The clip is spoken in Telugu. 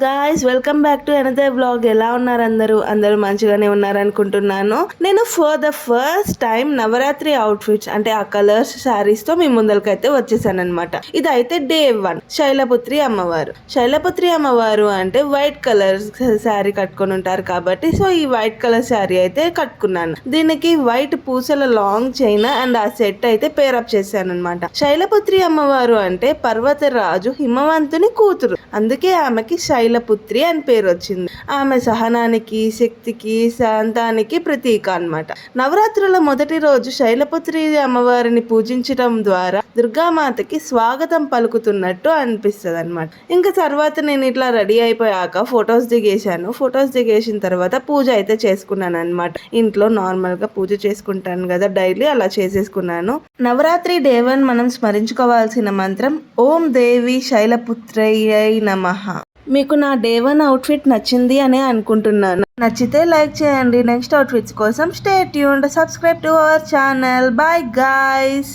Guys, welcome back to another vlog. ఎలా ఉన్నారు అందరూ మంచిగానే ఉన్నారనుకుంటున్నాను. నేను for the first time Navratri outfits అంటే ఆ కలర్స్ శారీస్ తో మీ ముందరికైతే వచ్చేసాను అనమాట. ఇదైతే డే 1. శైలపుత్రి అమ్మవారు అంటే వైట్ కలర్ శారీ కట్టుకొని ఉంటారు కాబట్టి సో ఈ వైట్ కలర్ శారీ అయితే కట్టుకున్నాను. దీనికి వైట్ పూసల లాంగ్ చైన్ అండ్ ఆ సెట్ అయితే పేరప్ చేశాను అనమాట. శైలపుత్రి అమ్మవారు అంటే పర్వతరాజు హిమవంతుని కూతురు, అందుకే ఆమెకి శైలపుత్రి అని పేరు వచ్చింది. ఆమె సహనానికి, శక్తికి, శాంతానికి ప్రతీక అన్నమాట. నవరాత్రుల మొదటి రోజు శైలపుత్రి అమ్మవారిని పూజించడం ద్వారా దుర్గామాతకి స్వాగతం పలుకుతున్నట్టు అనిపిస్తుంది అనమాట. ఇంకా తర్వాత నేను ఇట్లా రెడీ అయిపోయాక ఫొటోస్ దిగేశాను. ఫొటోస్ దిగేసిన తర్వాత పూజ అయితే చేసుకున్నాను అనమాట. ఇంట్లో నార్మల్ గా పూజ చేసుకుంటాను కదా డైలీ, అలా చేసేసుకున్నాను. నవరాత్రి డే 1 మనం స్మరించుకోవాల్సిన మంత్రం ఓం దేవి శైలపుత్రయ్యై నమః. మీకు నా డే 1 అవుట్ఫిట్ నచ్చింది అని అనుకుంటున్నాను. నచ్చితే లైక్ చేయండి. నెక్స్ట్ అవుట్ఫిట్స్ కోసం stay tuned. Subscribe to our channel. By guys.